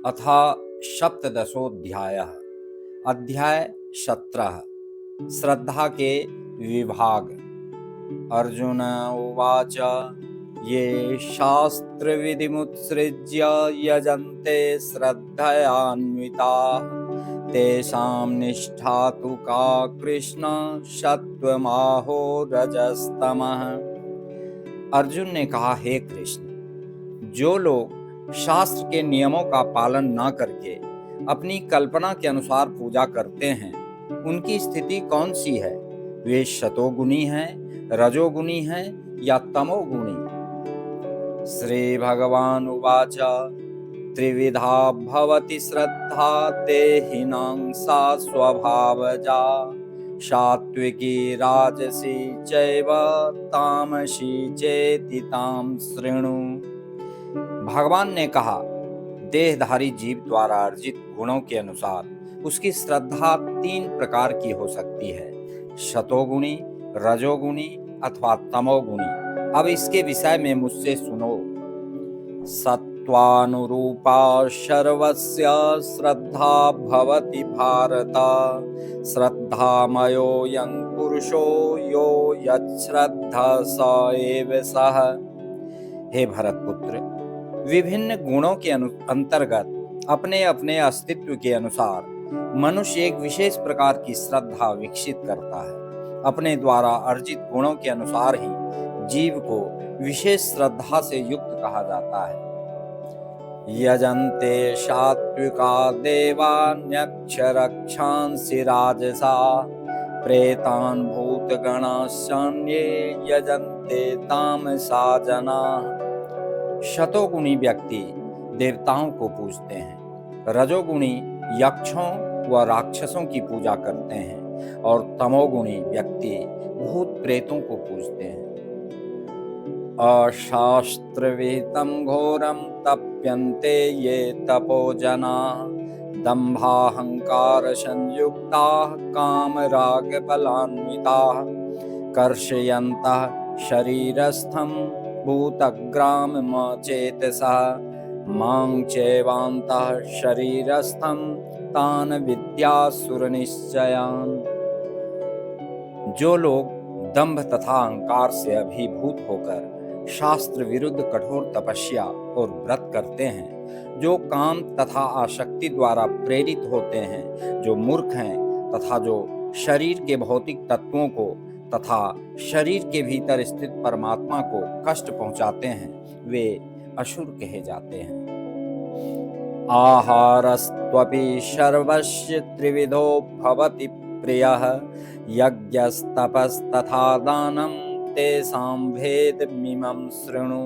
अथ सप्तदशोऽध्यायः। अध्याय 17। श्रद्धा के विभाग। अर्जुन उवाच ये शास्त्रविधिमुत्सृज्य यजन्ते श्रद्धयान्विताः तेषां निष्ठा तु का कृष्ण सत्त्वमाहो रजस्तमः। अर्जुन ने कहा, हे कृष्ण, जो लोग शास्त्र के नियमों का पालन न करके अपनी कल्पना के अनुसार पूजा करते हैं, उनकी स्थिति कौन सी है? वे शतोगुणी हैं, रजोगुणी हैं या तमोगुणी? श्री भगवान उवाच त्रिविधा भवति श्रद्धा देहिनां सा स्वभावजा सात्विकी राजसी चैव तामसी चेति तां शृणु। भगवान ने कहा, देहधारी जीव द्वारा अर्जित गुणों के अनुसार उसकी श्रद्धा 3 प्रकार की हो सकती है, शतोगुणी, रजोगुणी अथवा तमोगुणी। अब इसके विषय में मुझसे सुनो। सत्वानुरूपा सर्वस्य श्रद्धा भवति भारत श्रद्धामयोऽयं पुरुषो यो यच्छ्रद्धा स एव सः। हे भरतपुत्र, विभिन्न गुणों के अंतर्गत अपने अपने अस्तित्व के अनुसार मनुष्य एक विशेष प्रकार की श्रद्धा विकसित करता है। अपने द्वारा अर्जित गुणों के अनुसार ही जीव को विशेष श्रद्धा से युक्त कहा जाता है। यजन्ते सात्विका देवान्यक्ष रक्षांसि राजसा प्रेतान् भूतगणास्ये यजन्ते तामसा जनाः। शतोगुणी व्यक्ति देवताओं को पूजते हैं, रजोगुणी यक्षों व राक्षसों की पूजा करते हैं और तमोगुणी व्यक्ति भूत प्रेतों को पूजते हैं। अशास्त्रविहितं घोरं तप्यन्ते ये तपोजनाः दम्भाहंकार संयुक्ताः कामरागबलान्विताः कर्षयन्तः शरीरस्थं भूतग्राममचेतसः मां चैवान्तः शरीरस्थं तान् विद्यासुरनिश्चयान्। जो लोग दंभ तथा अहंकार से अभिभूत होकर शास्त्र विरुद्ध कठोर तपस्या और व्रत करते हैं, जो काम तथा आसक्ति द्वारा प्रेरित होते हैं, जो मूर्ख हैं तथा जो शरीर के भौतिक तत्वों को तथा शरीर के भीतर स्थित परमात्मा को कष्ट पहुंचाते हैं, वे असुर कहे जाते हैं। आहारस्त्वपि सर्वस्य त्रिविधो भवति प्रियः यज्ञस्तपस्तथा दानं तेषां भेदमिमं शृणु।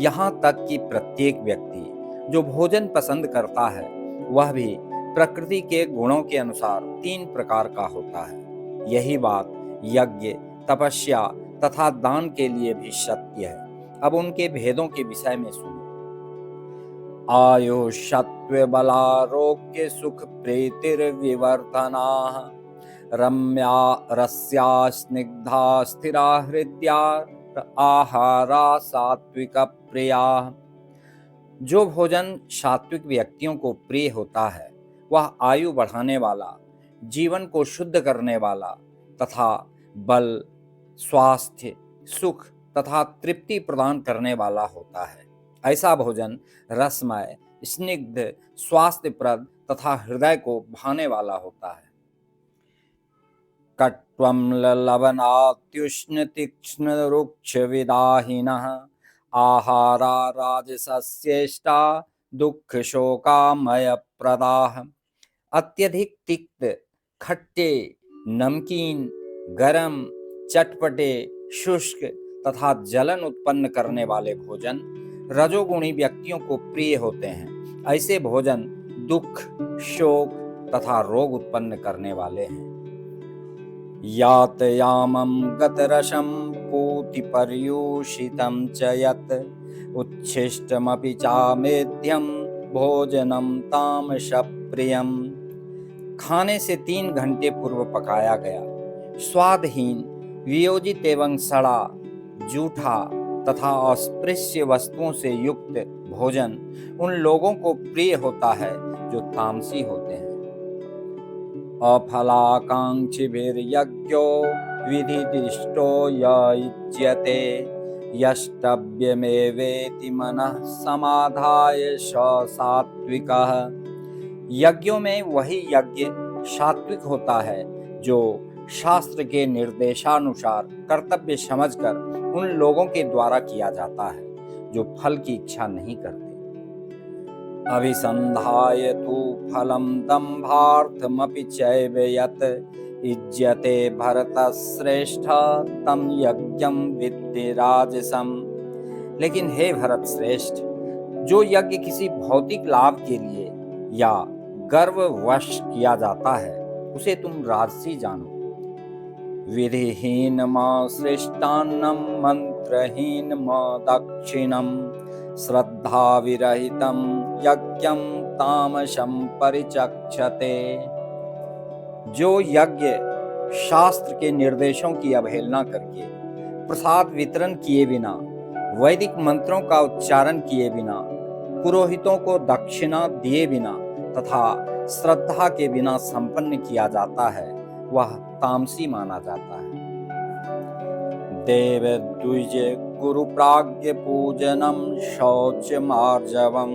यहाँ तक कि प्रत्येक व्यक्ति जो भोजन पसंद करता है, वह भी प्रकृति के गुणों के अनुसार 3 प्रकार का होता है। यही बात यज्ञ, तपस्या तथा दान के लिए भी सत्य है। अब उनके भेदों के विषय में सुनो। आयु सत्व बलारोग्य सुख प्रीतिर्विवर्धनाः रम्या रस्या स्निग्धा स्थिरा हृदया आहारा सात्विक प्रिया। जो भोजन सात्विक व्यक्तियों को प्रिय होता है, वह आयु बढ़ाने वाला, जीवन को शुद्ध करने वाला तथा बल, स्वास्थ्य, सुख तथा तृप्ति प्रदान करने वाला होता है। ऐसा भोजन रसमय, स्निग्ध, स्वास्थ्यप्रद तथा हृदय को भाने वाला होता है। कट्वं लवणात्युष्ण तीक्ष्ण रुक्ष विदाहिनः आहारा राजसस्येष्टा दुख शोकामय प्रदाः। अत्यधिक तिक्त, खट्टे, नमकीन, गरम, चटपटे, शुष्क तथा जलन उत्पन्न करने वाले भोजन रजोगुणी व्यक्तियों को प्रिय होते हैं। ऐसे भोजन दुख, शोक तथा रोग उत्पन्न करने वाले हैं। यातयामं गतरसं पूतिपर्यूषितं च यत् उच्छिष्टमपि चामेध्यं भोजनं तामसप्रियम्। खाने से 3 घंटे पूर्व पकाया गया, स्वादहीन, वियोजित एवं सड़ा, जूठा तथा अस्पृश्य वस्तुओं से युक्त भोजन उन लोगों को प्रिय होता है जो तामसी होते हैं। अफलाकांक्षिभिर्यज्ञो विधिदिष्टो य युज्यते यष्टव्यमेवेति मनः समाधाय स सात्विकः। यज्ञों में वही यज्ञ सात्विक होता है जो शास्त्र के निर्देशानुसार कर्तव्य समझकर उन लोगों के द्वारा किया जाता है जो फल की इच्छा नहीं करते। अभिसंधाय तु फलं दम्भार्थमपि चैव यत् युज्यते भरतश्रेष्ठ तं यज्ञं विद्धि राजसम्। लेकिन हे भरत श्रेष्ठ, जो यज्ञ किसी भौतिक लाभ के लिए या गर्ववश किया जाता है उसे तुम राजसी जानो। विधिहीनमसृष्टान्नं मन्त्रहीनमदक्षिणं श्रद्धाविरहितं यज्ञं तामसं परिचक्षते। जो यज्ञ शास्त्र के निर्देशों की अवहेलना करके, प्रसाद वितरण किए बिना, वैदिक मंत्रों का उच्चारण किए बिना, पुरोहितों को दक्षिणा दिए बिना तथा श्रद्धा के बिना संपन्न किया जाता है वह तामसी माना जाता है। देव द्विज गुरु प्राज्ञ पूजनम शौच मार्जवम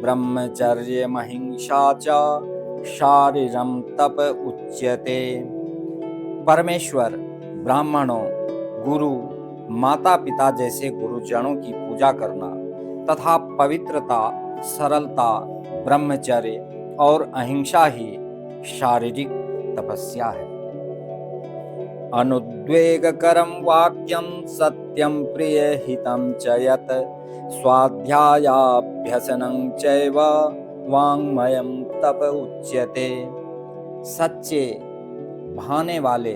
ब्रह्मचर्य महिंसा च शारीरम तप उच्यते। परमेश्वर, ब्राह्मणों, गुरु, माता पिता जैसे गुरुजनों की पूजा करना तथा पवित्रता, सरलता, ब्रह्मचर्य और अहिंसा ही शारीरिक तपस्या है। अनुद्वेगकरं वाक्यं सत्यं प्रियहितं च यत् स्वाध्यायाभ्यसनं चैव वाङ्मयं तप उच्यते। सच्चे, भाने वाले,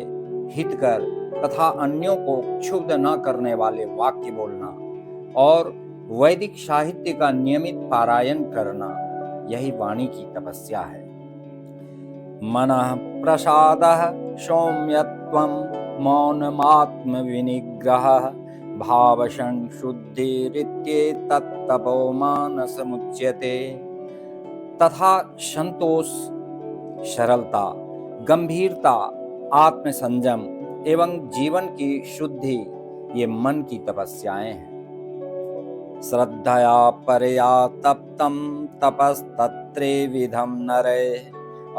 हितकर तथा अन्यों को क्षुब्ध न करने वाले वाक्य बोलना और वैदिक साहित्य का नियमित पारायण करना, यही वाणी की तपस्या है। मनः प्रसादः सौम्यत्वं मौनमात्म विनिग्रहः भावसंशुद्धिरित्येतत् तपो मानसमुच्यते। तथा संतोष, सरलता, गंभीरता, आत्मसंयम एवं जीवन की शुद्धि ये मन की तपस्याएं हैं। श्रद्धया परया तप्तं तपस्तत्त्रिविधं नरे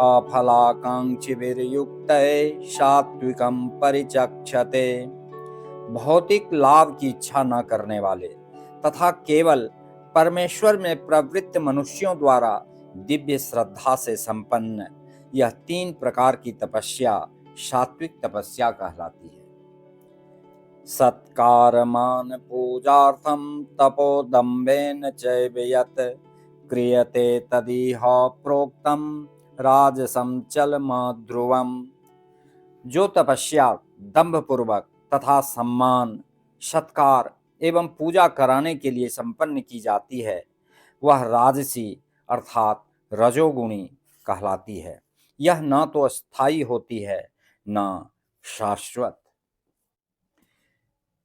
अफलाकांक्षिभिर्युक्ते सात्विकं परिचक्षते। भौतिक लाभ की इच्छा न करने वाले तथा केवल परमेश्वर में प्रवृत्त मनुष्यों द्वारा दिव्य श्रद्धा से संपन्न यह 3 प्रकार की तपस्या सात्विक तपस्या कहलाती है। सत्कारमान पूजार्थं तपोदम्भेन चैव यत् क्रियते तदिह प्रोक्तं राजसं चलमध्रुवम्। जो तपस्या दंभ पूर्वक तथा सम्मान, सत्कार एवं पूजा कराने के लिए संपन्न की जाती है वह राजसी अर्थात रजोगुणी कहलाती है। यह न तो स्थायी होती है न शाश्वत।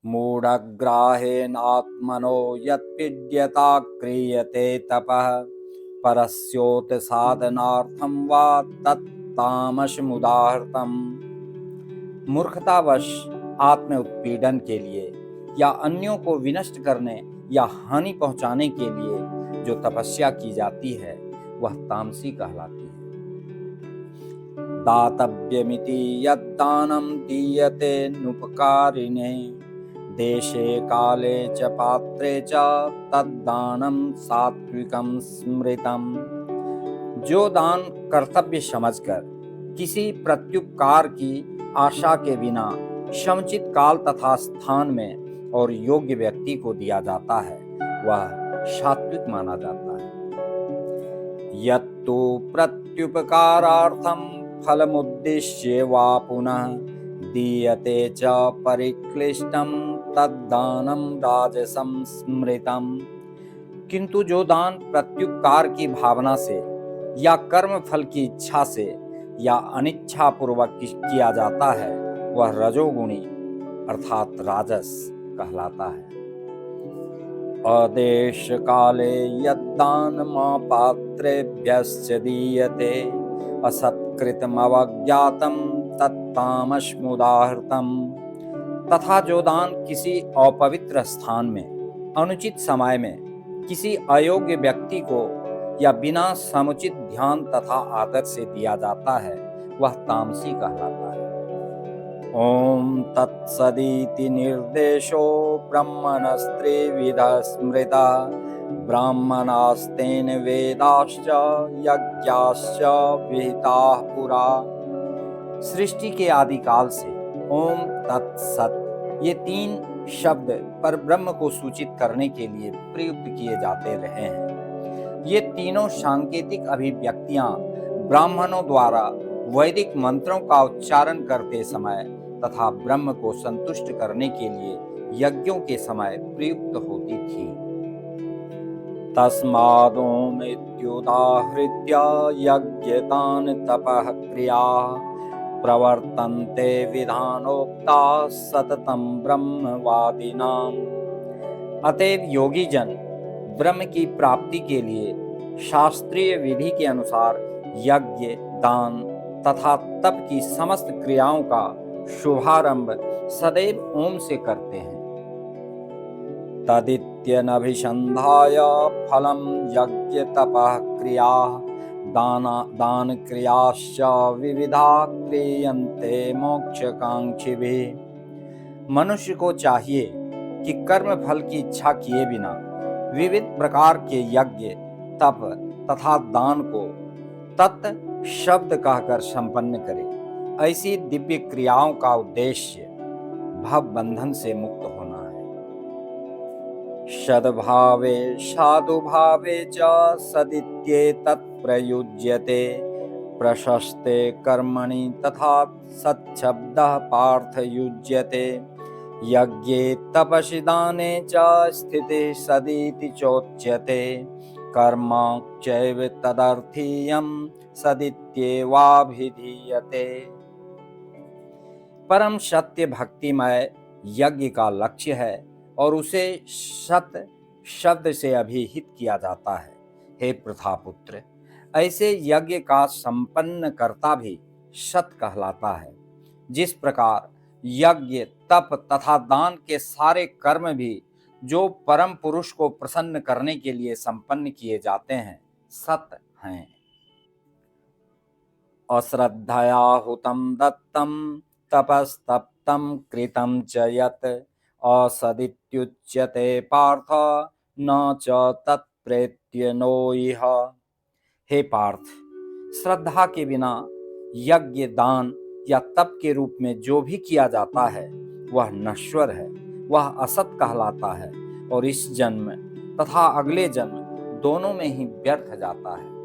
मूढ़ग्राहेणात्मनो यत्पीड्यता क्रियते तपः परस्योत साधनार्थं वा तत्तामसमुदाहृतम्। मूर्खतावश आत्म उत्पीड़न के लिए या अन्यों को विनष्ट करने या हानि पहुंचाने के लिए जो तपस्या की जाती है वह तामसी कहलाती है। दातव्यमिति यद्दानं दीयते नुपकारिणे देशे काले च पात्रे च तद्दानं सात्विकं स्मृतम्। जो दान कर्तव्य समझकर किसी प्रत्युपकार की आशा के बिना समुचित काल तथा स्थान में और योग्य व्यक्ति को दिया जाता है वह सात्विक माना जाता है। यत्तु प्रत्युपकारार्थं फलमुद्दिश्य वा पुनः दीयते च परिक्लिष्टं तद्दानं राजसं स्मृतम्। किंतु जो दान प्रत्युपकार की भावना से या कर्म फल की इच्छा से या अनिच्छा पूर्वक किया जाता है वह रजोगुणी अर्थात राजस कहलाता है। अदेश काले यद्दानमापात्रेभ्यश्च दीयते असत्कृतमवज्ञातं तत्तामस्मुदाहृतम्। तथा जो दान किसी अपवित्र स्थान में, अनुचित समय में, किसी अयोग्य व्यक्ति को या बिना समुचित ध्यान तथा आदर से दिया जाता है, वह तामसी कहलाता है। ओम तत्सदिति निर्देशो ब्रह्मणस्त्रिविधः स्मृता ब्राह्मणास्तेन वेदाश्च यज्ञाश्च विहिताः पुरा। सृष्टि के आदिकाल से ओम तत्सत ये 3 शब्द पर ब्रह्म को सूचित करने के लिए प्रयुक्त किए जाते रहे हैं। ये तीनों सांकेतिक अभिव्यक्तियां ब्राह्मणों द्वारा वैदिक मंत्रों का उच्चारण करते समय तथा ब्रह्म को संतुष्ट करने के लिए यज्ञों के समय प्रयुक्त होती थी। तस्मादोम इत्युदाहृत्य यज्ञदान तपः क्रिया प्रवर्तन्ते विधानोक्ता सततं ब्रह्मवादिनाम्। अतएव योगी जन ब्रह्म की प्राप्ति के लिए शास्त्रीय विधि के अनुसार यज्ञ, दान तथा तप की समस्त क्रियाओं का शुभारंभ सदैव ओम से करते हैं। तदित्यनभिसंधाय फलं यज्ञ तपः क्रिया दान क्रियाश्च विविधा क्रियन्ते मोक्षकांक्षिभिः। मनुष्य को चाहिए कि कर्म फल की इच्छा किए बिना विविध प्रकार के यज्ञ, तप तथा दान को तत् शब्द कहकर संपन्न करे। ऐसी दिव्य क्रियाओं का उद्देश्य भव बंधन से मुक्त होना है। सद्भावे साधुभावे च सदित्येतत् प्रयुज्यते प्रशस्ते कर्मणि तथा सच्छब्दः पार्थ युज्यते। यज्ञे तपसि दाने च स्थितिः सदिति चोच्यते कर्म चैव तदर्थीयं सदित्येवाभिधीयते। परम सत्य भक्तिमय यज्ञ का लक्ष्य है और उसे सत शब्द से अभिहित किया जाता है। हे प्रथापुत्र, ऐसे यज्ञ का संपन्न कर्ता भी सत कहलाता है। जिस प्रकार यज्ञ, तप तथा दान के सारे कर्म भी जो परम पुरुष को प्रसन्न करने के लिए संपन्न किए जाते हैं, सत हैं। अश्रद्धया हुतं दत्तं तपस्तप्तं कृतं च यत् असदित्युच्यते पार्थ न च तत्प्रेत्य नो इह। हे पार्थ, श्रद्धा के बिना यज्ञ, दान या तप के रूप में जो भी किया जाता है वह नश्वर है, वह असत कहलाता है और इस जन्म तथा अगले जन्म दोनों में ही व्यर्थ जाता है।